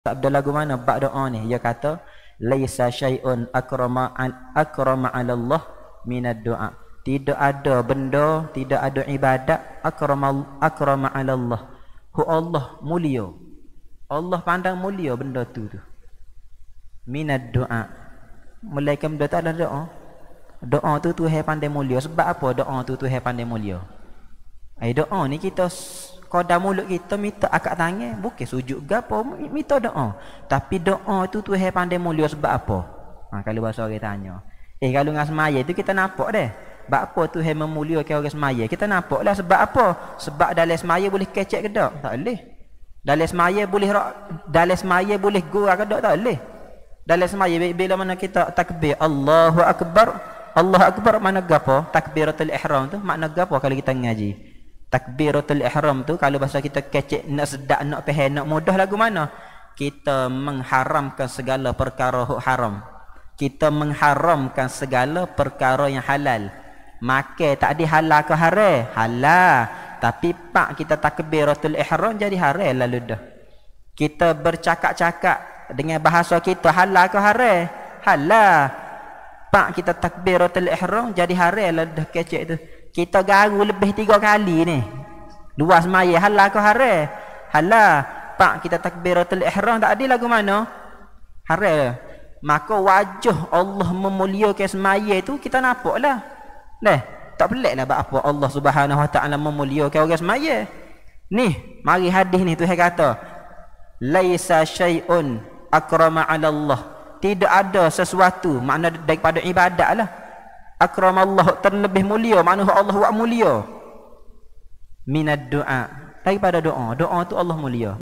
Sabda lagu mana bab doa ni? Dia kata laisa syai'un akrama 'ala Allah minad du'a. Tidak ada benda, tidak ada ibadat akrama 'ala Allah. Hu Allah mulia. Allah pandang mulia benda tu. Minad du'a. Melainkan benda tak ada doa. Doa tu Tuhan pandai mulia. Sebab apa doa tu Tuhan pandai mulia? Doa ni kita kodam mulut kita minta akak tangan, bukan sujud gapo, minta doa. Tapi doa tu Tuhan pandai mulia sebab apa? Kalau bahasa orang tanya. Kalau dengan semaya tu kita nampak dah. Sebab apa Tuhan memuliakan orang semaya? Kita nampak lah sebab apa? Sebab dalam semaya boleh kecek ke tak? Tak boleh. Dalam semaya boleh gurau ke tak? Tak boleh. Dalam semaya bila mana kita takbir Allahu Akbar, Allahu Akbar mana gapo? Takbiratul ihram tu makna gapo kalau kita ngaji? Takbiratul ihram tu kalau bahasa kita kecek nak sedap nak faham nak mudah lagu mana? Kita mengharamkan segala perkara haram. Kita mengharamkan segala perkara yang halal. Makan tak ada halal ke haram? Halal. Tapi pak kita takbiratul ihram jadi haram lalu dah. Kita bercakap-cakap dengan bahasa kita halal ke haram? Halal. Pak kita takbiratul ihram jadi haram lalu dah kecek tu. Kita garu lebih 3 kali ni. Luas maya halal ke haram? Halal. Pak kita takbiratul ihram tak ada lagu mana? Haram. Maka wajah Allah memuliakan semaya itu kita nampaklah. Tak peliklah apa Allah Subhanahu Wa Taala memuliakan orang semaya. Ni, mari hadis ni Tuhan kata, laisa syai'un akrama 'ala Allah. Tidak ada sesuatu makna daripada ibadatlah. Akramallah terlebih mulia, makna Allah wa mulia. Minad du'a, daripada doa. Doa tu Allah mulia.